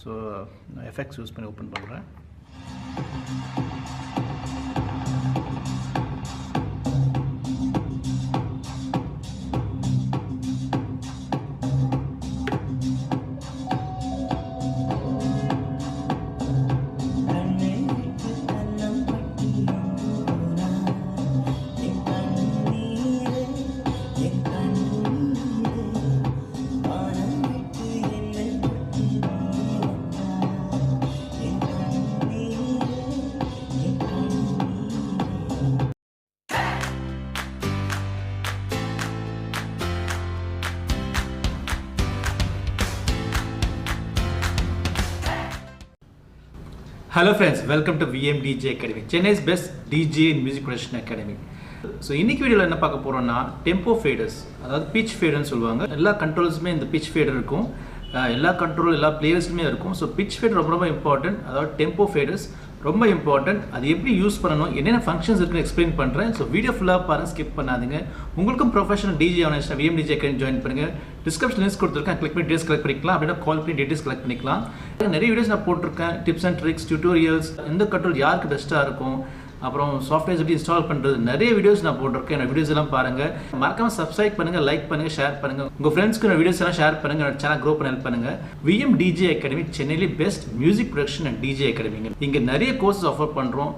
So நான் effects use பண்ணி open பண்ணுறேன். Hello friends, welcome to VMDJ Academy, Chennai's best DJ and music production academy. So இன்றைக்கி வீடியோவில் என்ன பார்க்க போகிறோம்னா டெம்போ ஃபேடர்ஸ், அதாவது பிச் ஃபேடர்னு சொல்லுவாங்க. எல்லா கண்ட்ரோல்ஸுமே இந்த பிச் ஃபேடர் இருக்கும், எல்லா கண்ட்ரோல் எல்லா பிளேயர்ஸுமே இருக்கும். ஸோ பிச் ஃபேடர் ரொம்ப ரொம்ப இம்பார்ட்டன்ட், அதாவது டெம்போ ஃபேடர்ஸ் ரொம்ப இம்பார்ட்டன்ட். அது எப்படி யூஸ் பண்ணணும், என்னென்ன ஃபங்க்ஷன்ஸ் இருக்குன்னு எக்ஸ்பிளைன் பண்ணுறேன். ஸோ வீடியோ ஃபுல்லாக பாருங்கள், ஸ்கிப் பண்ணாதீங்க. உங்களுக்கும் ப்ரொஃபஷனல் டிஜே ஆனேஷன் VMDJ Academy ஜாயின் பண்ணுங்கள். டிஸ்கிரிப்ஷன் லிங்க்ஸ் கொடுத்துருக்கேன், கிளிக் பண்ணி டீடைல்ஸ் கலெக்ட் பண்ணிக்கலாம், அப்படின்னா கால் பண்ணி டீடைல்ஸ் கலெக்ட் பண்ணிக்கலாம். நிறைய வீடியோஸ் நான் போட்டிருக்கேன், டிப்ஸ் அண்ட் ட்ரிக்ஸ், டியூட்டோரியல்ஸ், எந்த கண்ட்ரோல் யாருக்கு பெஸ்ட்டாக இருக்கும், அப்புறம் சாஃப்ட்வேர்ஸ் எப்படி இன்ஸ்டால் பண்ணுறது, நிறைய வீடியோஸ் நான் போட்டிருக்கேன். என்னோட வீடியோஸ் எல்லாம் பாருங்கள். மறக்காமல் சப்ஸ்கிரைப் பண்ணுங்கள், லைக் பண்ணுங்கள், ஷேர் பண்ணுங்கள். உங்கள் ஃப்ரெண்ட்ஸ்க்கு நான் வீடியோஸ் எல்லாம் ஷேர் பண்ணுங்கள். என்னோட சேனல் க்ரோ பண்ண ஹெல்ப் பண்ணுங்கள். VMDJ Academy சென்னையிலே best music production and DJ அகாடமிங்க. இங்கே நிறைய கோர்சஸ் ஆஃபர் பண்ணுறோம்.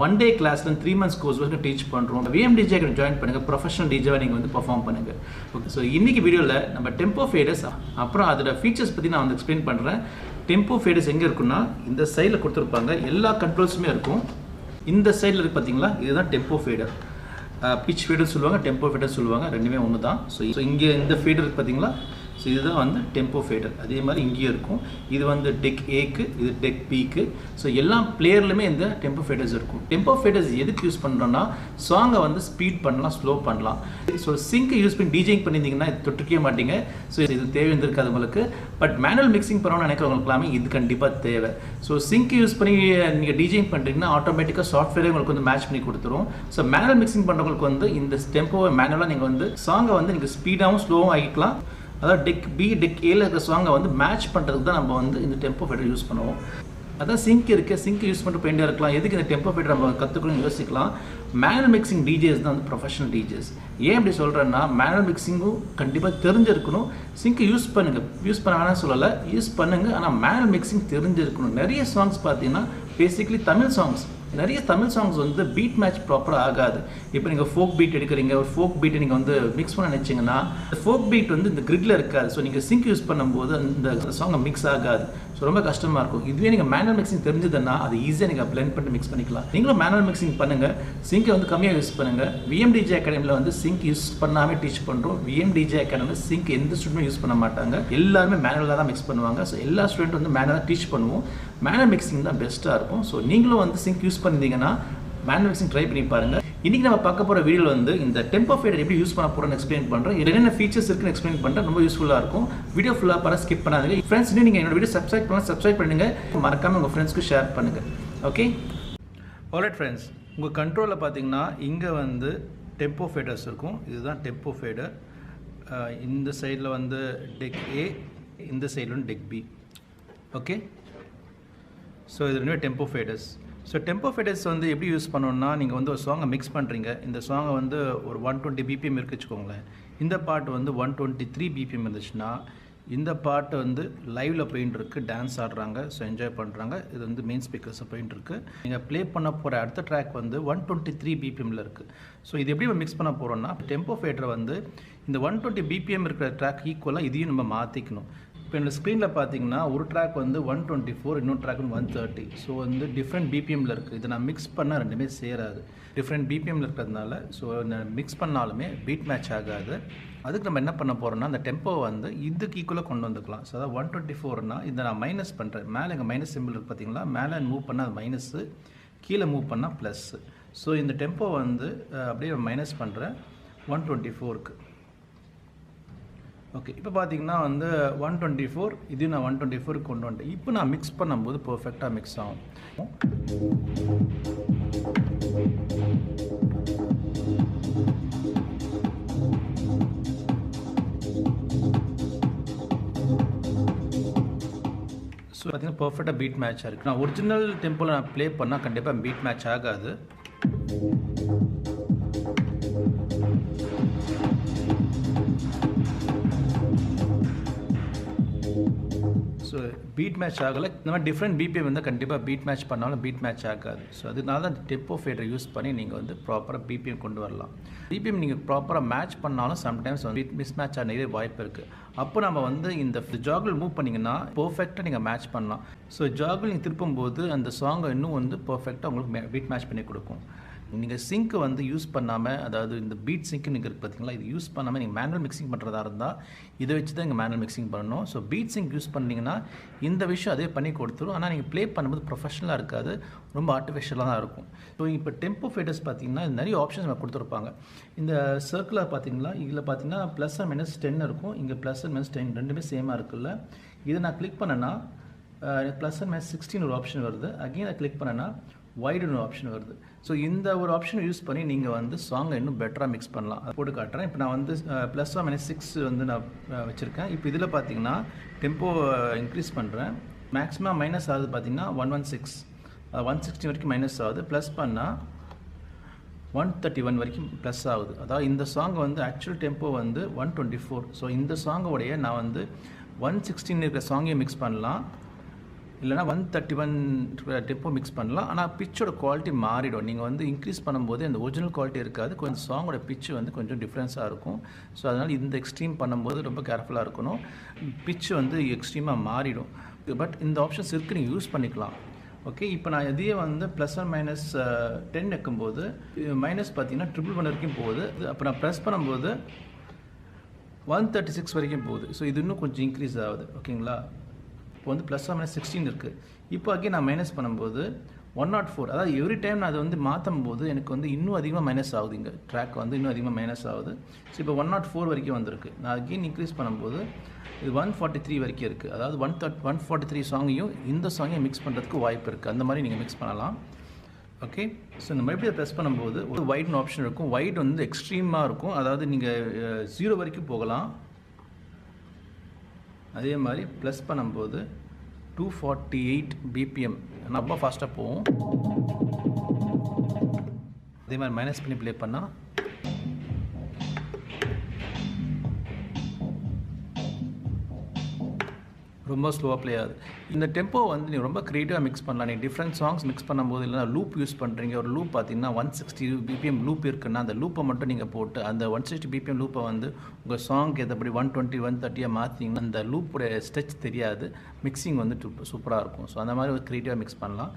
1 day கிளாஸ்ல 3 months கோர்ஸ் வரைக்கும் டீச் பண்ணுறோம். VMDJ Academy ஜாயின் பண்ணுங்கள், ப்ரொஃபஷனல் டிஜேவாக நீங்கள் வந்து பர்ஃபார்ம் பண்ணுங்கள். ஓகே, ஸோ இன்றைக்கி வீடியோவில் நம்ம டெம்போ ஃபேடர்ஸ் அப்புறம் அதோட ஃபீச்சர்ஸ் பற்றி நான் வந்து எக்ஸ்பிளைன் பண்ணுறேன். டெம்போ ஃபேடர்ஸ் எங்கே இருக்குன்னா இந்த சைடில் கொடுத்துருப்பாங்க, எல்லா கண்ட்ரோல்ஸுமே இருக்கும். இந்த சைடில் இருக்குது பார்த்தீங்களா, இதுதான் டெம்போ ஃபேடர். பிச் ஃபேடர் சொல்லுவாங்க, டெம்போ ஃபேடர் சொல்லுவாங்க, ரெண்டுமே ஒன்று தான். ஸோ இங்கே இந்த ஃபேடர் இருக்குது பார்த்தீங்களா, ஸோ இதுதான் வந்து டெம்போ ஃபேடர். அதே மாதிரி இங்கேயும் இருக்கும். இது வந்து டெக் ஏக்கு, இது டெக் பிக்கு. ஸோ எல்லா பிளேயர்லையுமே இந்த டெம்போ ஃபேடர்ஸ் இருக்கும். டெம்போ ஃபேடர்ஸ் எதுக்கு யூஸ் பண்ணுறோன்னா சாங்கை வந்து ஸ்பீட் பண்ணலாம், ஸ்லோ பண்ணலாம். ஸோ சிங்க் யூஸ் பண்ணி டிஜேயிங் பண்ணியிருந்தீங்கன்னா இது தொட்டுக்கவே மாட்டீங்க. ஸோ இது தேவை இருந்திருக்காது உங்களுக்கு. பட் மேனுவல் மிக்சிங் பண்ணணும்னு நினைக்கிறவங்களுக்குலாமே இது கண்டிப்பாக தேவை. ஸோ சிங்க் யூஸ் பண்ணி நீங்கள் டிஜேயிங் பண்ணுறீங்கன்னா ஆட்டோமேட்டிக்காக சாஃப்ட்வேரே உங்களுக்கு வந்து மேட்ச் பண்ணி கொடுத்துரும். ஸோ மேனுவல் மிக்சிங் பண்ணுறவங்களுக்கு வந்து இந்த டெம்போவை மேனுவலாக நீங்கள் வந்து சாங்கை வந்து நீங்கள் ஸ்பீடாகவும் ஸ்லோவும் ஆகிக்கலாம். அதாவது டெக் பி டெக் ஏல இருக்கிற சாங்கை வந்து மேட்ச் பண்ணுறதுக்கு தான் நம்ம வந்து இந்த டெம்போ ஃபேடர் யூஸ் பண்ணுவோம். அதான் சிங்க் இருக்குது, சிங்க் யூஸ் பண்ணிட்டு போயிட்டே இருக்கலாம். எதுக்கு இந்த டெம்போ ஃபேடர் நம்ம கற்றுக்கணும்னு யோசிக்கலாம். மேனுவல் மிக்சிங் டிஜேஸ் தான் வந்து ப்ரொஃபஷனல் டிஜேஸ். ஏன் இப்படி சொல்கிறேன்னா, மேனுவல் மிக்சிங்கும் கண்டிப்பாக தெரிஞ்சிருக்கணும். சிங்க் யூஸ் பண்ணுங்கள், யூஸ் பண்ண வேணாம் சொல்லலை, யூஸ் பண்ணுங்கள். ஆனால் மேனுவல் மிக்சிங் தெரிஞ்சிருக்கணும். நிறைய சாங்ஸ் பார்த்தீங்கன்னா பேசிக்கலி தமிழ் சாங்ஸ், நிறைய தமிழ் சாங்ஸ் வந்து பீட் மேட்ச் ப்ராப்பராக ஆகாது. இப்போ நீங்கள் ஃபோக் பீட் எடுக்கிறீங்க, ஒரு ஃபோக் பீட்டை நீங்கள் வந்து மிக்ஸ் பண்ண நினச்சிங்கன்னா ஃபோக் பீட் வந்து இந்த கிரிட்டில் இருக்காது. ஸோ நீங்கள் சிங்க் யூஸ் பண்ணும்போது அந்த சாங்கை மிக்ஸ் ஆகாது. ஸோ ரொம்ப கஷ்டமாக இருக்கும். இதுவே நீங்கள் மேனுவல் மிக்சிங் தெரிஞ்சதுன்னா அது ஈஸியாக நீங்கள் பிளெண்ட் பண்ணி மிக்ஸ் பண்ணிக்கலாம். நீங்களும் மேனுவல் மிக்சிங் பண்ணுங்கள், சிங்கை வந்து கம்மியாக யூஸ் பண்ணுங்கள். VMDJ Academy வந்து சிங்க் யூஸ் பண்ணாமல் டீச் பண்ணுறோம். VMDJ Academy சிங்க் எந்த ஸ்டூடெண்ட்டும் யூஸ் பண்ண மாட்டாங்க, எல்லாருமே மேனுவலாக தான் மிக்ஸ் பண்ணுவாங்க. ஸோ எல்லா ஸ்டூடெண்ட் வந்து மேனுவலாக டீச் பண்ணுவோம். மேனுவல் மிக்சிங் தான் பெஸ்ட்டாக இருக்கும். ஸோ நீங்களும் வந்து சிங்க் யூஸ் பண்ணியிருந்தீங்கன்னா மேனுவல் மிக்சிங் ட்ரை பண்ணி பாருங்கள். இன்றைக்கி நம்ம பார்க்க போகிற வீடியோவில் வந்து இந்த டெம்போ ஃபேடர் எப்படி யூஸ் பண்ண போகிறோன்னு எக்ஸ்பிளைன் பண்ணுறேன். என்னென்ன ஃபீச்சர்ஸ் இருக்குன்னு எக்ஸ்பிளைன் பண்ணுறேன். ரொம்ப யூஸ்ஃபுல்லாக இருக்கும். வீடியோ ஃபுல்லாக பாருங்கள், ஸ்கிப் பண்ணாதீங்க. ஃப்ரெண்ட்ஸ், இன்னும் நீங்கள் என்னோட வீடியோ சப்ஸ்கிரைப் பண்ணுங்கள், மறக்காமல் உங்கள் ஃப்ரெண்ட்ஸ்க்கு ஷேர் பண்ணுங்கள். ஓகே, ஆல்ரைட் ஃப்ரெண்ட்ஸ், உங்கள் கண்ட்ரோலில் பார்த்தீங்கன்னா இங்கே வந்து டெம்போ ஃபேடர்ஸ் இருக்கும். இதுதான் டெம்போ ஃபேடர். இந்த சைடில் வந்து டெக் ஏ, இந்த சைடில் வந்து டெக் பி. ஓகே, ஸோ இது ரெண்டுமே tempo faders. So tempo faders வந்து எப்படி யூஸ் பண்ணணும்னா, நீங்கள் வந்து ஒரு சாங்கை மிக்ஸ் பண்ணுறீங்க. இந்த சாங்கை வந்து ஒரு 120 BPM இருக்கு வச்சுக்கோங்களேன். இந்த பாட்டு வந்து 123 BPM இருந்துச்சுன்னா இந்த பாட்டு வந்து லைவில் போயின்னு இருக்குது, டான்ஸ் ஆடுறாங்க, ஸோ என்ஜாய் பண்ணுறாங்க. இது வந்து மெயின் ஸ்பீக்கர்ஸை போயின்னு இருக்குது. நீங்கள் ப்ளே பண்ண போகிற அடுத்த ட்ராக் வந்து 123 BPMல இருக்குது. ஸோ இது எப்படி நம்ம மிக்ஸ் பண்ண போகிறோம்னா, டெம்போ ஃபேடரை வந்து இந்த 120 BPM இருக்கிற ட்ராக் ஈக்குவலாக இதையும் நம்ம மாற்றிக்கணும். இப்போ என்னோட ஸ்க்ரீனில் பார்த்தீங்கன்னா ஒரு ட்ராக் வந்து 124, இன்னொரு ட்ராக் வந்து 130. ஸோ வந்து டிஃப்ரெண்ட் பிபிஎம்மில் இருக்குது. இதை நான் மிக்ஸ் பண்ணால் ரெண்டுமே சேராது. டிஃப்ரெண்ட் பிபிஎம்மில் இருக்கிறதுனால ஸோ நான் மிக்ஸ் பண்ணாலுமே பீட் மேட்ச் ஆகாது. அதுக்கு நம்ம என்ன பண்ண போகிறோம்னா, அந்த டெம்போ வந்து இதுக்கு ஈக்குவலாக கொண்டு வந்துக்கலாம். ஸோ அதாவது 124னா இதை நான் மைனஸ் பண்ணுறேன். மேலே எங்கள் மைனஸ் சிம்பிள் இருக்குது பார்த்தீங்களா, மேலே மூவ் பண்ணால் அது மைனஸு, கீழே மூவ் பண்ணால் ப்ளஸ்ஸு. ஸோ இந்த டெம்போ வந்து அப்படியே மைனஸ் பண்ணுறேன் 124க்கு. ஓகே, இப்போ பார்த்தீங்கன்னா வந்து 124, இது நான் 124 கொண்டு வந்துட்டேன். இப்போ நான் மிக்ஸ் பண்ணும்போது பர்ஃபெக்டாக மிக்ஸ் ஆகும். ஸோ பார்த்தீங்கன்னா பர்ஃபெக்டாக பீட் மேட்ச் இருக்குது. நான் ஒரிஜினல் டெம்போவில் நான் ப்ளே பண்ணால் கண்டிப்பாக பீட் மேட்ச் ஆகாது. ஸோ பீட் மேட்ச் ஆகலை. இந்த மாதிரி டிஃப்ரெண்ட் பிபிஎம் வந்து கண்டிப்பாக பீட் மேட்ச் பண்ணாலும் பீட் மேட்ச் ஆகாது. ஸோ அதனால தான் டெம்போ ஃபேடரை யூஸ் பண்ணி நீங்கள் வந்து ப்ராப்பராக பிபிஎம் கொண்டு வரலாம். பிபிஎம் நீங்கள் ப்ராப்பராக மேட்ச் பண்ணாலும் சம்டைம்ஸ் வந்து மிஸ் மேட்ச் ஆக நிறைய வாய்ப்பு இருக்குது. அப்போ நம்ம வந்து இந்த ஜாகிள் மூவ் பண்ணிங்கன்னா பர்ஃபெக்டாக நீங்கள் மேட்ச் பண்ணலாம். ஸோ ஜாகிள் நீங்கள் திருப்பும்போது அந்த சாங்கை இன்னும் வந்து பர்ஃபெக்டாக உங்களுக்கு பீட் மேட்ச் பண்ணி கொடுக்கும். நீங்கள் சிங்க்கு வந்து யூஸ் பண்ணாமல், அதாவது இந்த பீட் சிங்க்கு நீங்கள் இருக்குது பார்த்தீங்களா, இது யூஸ் பண்ணாமல் நீங்கள் மேனுவல் மிக்சிங் பண்ணுறதா இருந்தால் இதை வச்சு தான் இங்கே மேனுவல் மிக்சிங் பண்ணணும். ஸோ பீட் சிங்க் யூஸ் பண்ணிங்கன்னா இந்த விஷயம் அதே பண்ணி கொடுத்துரும். ஆனால் நீங்கள் ப்ளே பண்ணும்போது ப்ரொஃபஷனலாக இருக்காது, ரொம்ப ஆர்டிஃபிஷியலாக தான் இருக்கும். ஸோ இப்போ டெம்போ ஃபேடர்ஸ் பார்த்தீங்கன்னா நிறைய ஆப்ஷன்ஸ் நம்ம கொடுத்துருப்பாங்க. இந்த சர்க்கிளாக பார்த்தீங்களா, இதில் பார்த்தீங்கன்னா +&-10 இருக்கும். இங்கே +&-10 ரெண்டுமே சேமாக இருக்குல்ல. இதை நான் கிளிக் பண்ணேன்னா +&-16 ஒரு ஆப்ஷன் வருது. அகெயின் நான் கிளிக் பண்ணேன்னா வைடுன்னு ஆப்ஷன் வருது. ஸோ இந்த ஒரு ஆப்ஷனை யூஸ் பண்ணி நீங்கள் வந்து சாங்கை இன்னும் பெட்டராக மிக்ஸ் பண்ணலாம். அதை போட்டு காட்டுறேன். இப்போ நான் வந்து +&-6 வந்து நான் வச்சுருக்கேன். இப்போ இதில் பார்த்தீங்கன்னா டெம்போ இன்க்ரீஸ் பண்ணுறேன். மேக்ஸிமம் மைனஸ் ஆகுது பார்த்தீங்கன்னா 116 160 வரைக்கும் மைனஸ் ஆகுது. ப்ளஸ் பண்ணால் 131 வரைக்கும் ப்ளஸ் ஆகுது. அதாவது இந்த சாங் வந்து ஆக்சுவல் டெம்போ வந்து 124. ஸோ இந்த சாங்கோடைய நான் வந்து 116 இருக்கிற சாங்கையும் மிக்ஸ் பண்ணலாம், இல்லைனா 131 டெம்போ மிக்ஸ் பண்ணலாம். ஆனால் பிச்சோட குவாலிட்டி மாறிடும். நீங்கள் வந்து இன்க்ரீஸ் பண்ணும்போது அந்த ஒரிஜினல் குவாலிட்டி இருக்காது, கொஞ்சம் சாங்கோட பிச்சு வந்து கொஞ்சம் டிஃப்ரென்ஸாக இருக்கும். ஸோ அதனால் இந்த எக்ஸ்ட்ரீம் பண்ணும்போது ரொம்ப கேர்ஃபுல்லாக இருக்கணும். பிச்சு வந்து எக்ஸ்ட்ரீமாக மாறிடும். பட் இந்த ஆப்ஷன்ஸ் இருக்குது, நீங்கள் யூஸ் பண்ணிக்கலாம். ஓகே, இப்போ நான் இதையே வந்து +&-10 வைக்கும்போது மைனஸ் பார்த்தீங்கன்னா 111 வரைக்கும் போகுது. அப்போ நான் ப்ரெஸ் பண்ணும்போது 136 வரைக்கும் போகுது. ஸோ இது இன்னும் கொஞ்சம் இன்க்ரீஸ் ஆகுது. ஓகேங்களா, இப்போ வந்து +&-16 இருக்குது. இப்போ அகே நான் மைனஸ் பண்ணும்போது 104, அதாவது எவ்ரி டைம் நான் அதை வந்து மாற்றும் போது எனக்கு வந்து இன்னும் அதிகமாக மைனஸ் ஆகுது. இங்கே ட்ராக் வந்து இன்னும் அதிகமாக மைனஸ் ஆகுது. ஸோ இப்போ 104 வரைக்கும் வந்திருக்கு. நான் அகெயின் இன்க்ரீஸ் பண்ணும்போது இது 143 வரைக்கும் இருக்குது. அதாவது 143 சாங்கையும் இந்த சாங்கையும் மிக்ஸ் பண்ணுறதுக்கு வாய்ப்பு இருக்குது. அந்த மாதிரி நீங்கள் மிக்ஸ் பண்ணலாம். ஓகே, ஸோ இந்த மறுபடியும் ப்ரெஸ் பண்ணும்போது ஒரு வைடுன்னு ஆப்ஷன் இருக்கும். வைடு வந்து எக்ஸ்ட்ரீமாக இருக்கும், அதாவது நீங்கள் 0 வரைக்கும் போகலாம். அதே மாதிரி ப்ளஸ் பண்ணும்போது 248 பிபிஎம் ரொம்ப ஃபாஸ்ட்டாக போகும். அதே மாதிரி மைனஸ் பண்ணி ப்ளே பண்ணால் ரொம்ப ஸ்லோவாக ப்ளே ஆகுது. இந்த டெம்போ வந்து நீங்கள் ரொம்ப க்ரியேட்டிவாக மிக்ஸ் பண்ணலாம். நீங்கள் டிஃப்ரெண்ட் சாங்ஸ் மிக்ஸ் பண்ணும்போது, இல்லைனா லூப் யூஸ் பண்ணுறீங்க, ஒரு லூப் பார்த்தீங்கன்னா 160 பிபிஎம் லூப் இருக்குன்னா அந்த லூப்பை மட்டும் நீங்கள் போட்டு அந்த 160 பிபிஎம் லூப்பை வந்து உங்கள் சாங்க்கு ஏற்றபடி 120 130 மாற்றிங்கன்னா அந்த லூப்போடைய ஸ்ட்ரெச் தெரியாது, மிக்சிங் வந்து சூப்பராக இருக்கும். ஸோ அந்த மாதிரி ஒரு க்ரியேட்டிவாக மிக்ஸ் பண்ணலாம்.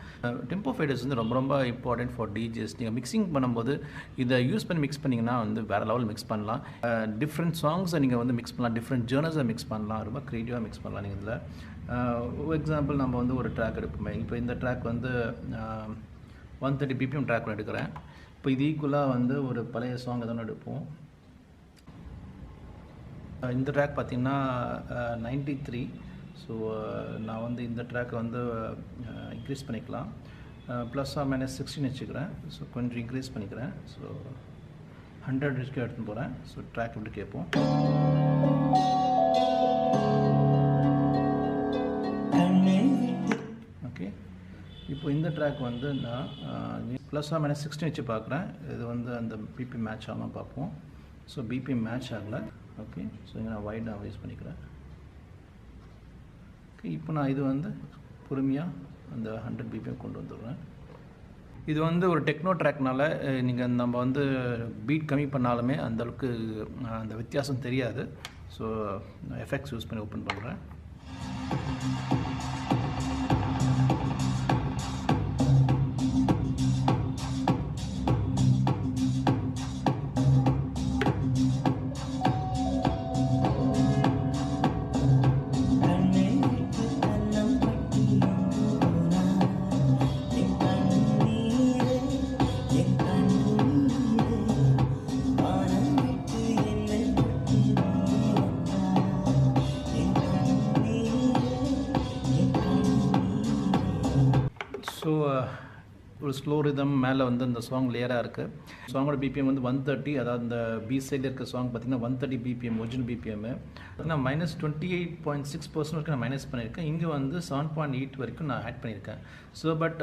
டெம்போ ஃபேடர்ஸ் வந்து ரொம்ப ரொம்ப இம்பார்ட்டன்ட் ஃபார் டிஜேஸ். நீங்கள் மிக்சிங் பண்ணும்போது இதை யூஸ் பண்ணி மிக்ஸ் பண்ணிங்கன்னா வந்து வேறு லெவல் மிக்ஸ் பண்ணலாம். டிஃப்ரெண்ட் சாங்ஸை நீங்கள் வந்து மிக்ஸ் பண்ணலாம், டிஃப்ரெண்ட் ஜேர்னல்ஸை மிக்ஸ் பண்ணலாம், ரொம்ப க்ரியேட்டிவாக மிக்ஸ் பண்ணலாம். நீங்கள் இதில் எக்ஸாம்பிள் நம்ம வந்து ஒரு ட்ராக் எடுப்போமே. இப்போ இந்த ட்ராக் வந்து 130 பிபிஎம் ட்ராக் ஒன்று எடுக்கிறேன். இப்போ இது ஈக்குவலாக வந்து ஒரு பழைய சாங் எதோ எடுப்போம். இந்த ட்ராக் பார்த்திங்கன்னா 93. ஸோ நான் வந்து இந்த ட்ராக்கை வந்து இன்க்ரீஸ் பண்ணிக்கலாம். +&-16 வச்சுக்கிறேன். ஸோ கொஞ்சம் இன்க்ரீஸ் பண்ணிக்கிறேன். ஸோ 100 வரைக்கும் எடுத்துன்னு போகிறேன். ஸோ ட்ராக் எப்படி கேட்போம். ஓகே, இப்போ இந்த ட்ராக் வந்து நான் +&-16 வச்சு பார்க்குறேன். இது வந்து அந்த பிபி மேட்ச் ஆகாமல் பார்ப்போம். ஸோ பிபி மேட்ச் ஆகலை. ஓகே, ஸோ இங்கே நான் வைட் நான் யூஸ் பண்ணிக்கிறேன். ஓகே, இப்போ நான் இது வந்து பொறுமையாக அந்த 100 பிபிஎம் கொண்டு வந்துடுறேன். இது வந்து ஒரு டெக்னோ ட்ராக்னால நீங்கள் நம்ம வந்து பீட் கம்மி பண்ணாலுமே அந்தளவுக்கு அந்த வித்தியாசம் தெரியாது. ஸோ நான் எஃபெக்ட்ஸ் யூஸ் பண்ணி ஓப்பன் பண்ணுறேன். ஸோ ஒரு ஸ்லோ ரிதம் மேலே வந்து இந்த சாங் லேயராக இருக்குது. சாங்கோட பிபிஎம் வந்து 130, அதாவது இந்த பி சைடில் இருக்க சாங் பார்த்தீங்கன்னா 130 பிபிஎம் ஒரிஜினல் பிபிஎம். பார்த்தீங்கன்னா -28.6% வரைக்கும் நான் மைனஸ் பண்ணியிருக்கேன். இங்கே வந்து 7.8 வரைக்கும் நான் ஆட் பண்ணியிருக்கேன். ஸோ பட்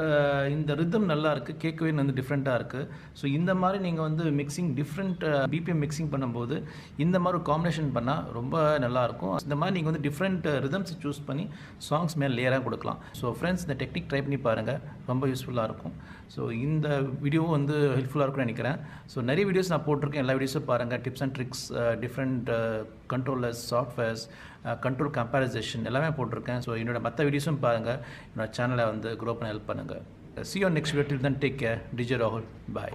இந்த ரிதம் நல்லா இருக்குது, கேட்கவே வந்து டிஃப்ரெண்ட்டாக இருக்குது. ஸோ இந்த மாதிரி நீங்கள் வந்து மிக்சிங் டிஃப்ரெண்ட் பிபிஎம் மிக்சிங் பண்ணும்போது இந்த மாதிரி ஒரு காம்பினேஷன் பண்ணால் ரொம்ப நல்லாயிருக்கும். இந்த மாதிரி நீங்கள் வந்து டிஃப்ரெண்ட் ரிதம்ஸ் சூஸ் பண்ணி சாங்ஸ் மேலே லேயராக கொடுக்கலாம். ஸோ ஃப்ரெண்ட்ஸ், இந்த டெக்னிக் ட்ரை பண்ணி பாருங்கள், ரொம்ப யூஸ்ஃபுல்லாக இருக்கும். ஸோ இந்த வீடியோவும் வந்து ஹெல்ப்ஃபுல்லாக இருக்கும்னு நினைக்கிறேன். ஸோ நிறைய வீடியோஸ் நான் போட்டிருக்கேன், எல்லா வீடியோஸும் பாருங்கள். Tips and tricks, different controllers, softwares, control comparison எல்லாமே போட்டிருக்கேன். ஸோ என்னோட மற்ற வீடியோஸும் பாருங்கள், என்னோட சேனலை வந்து க்ரோ பண்ண ஹெல்ப் பண்ணுங்கள். See you on next video. Till then, take care. DJ Rahul. Bye.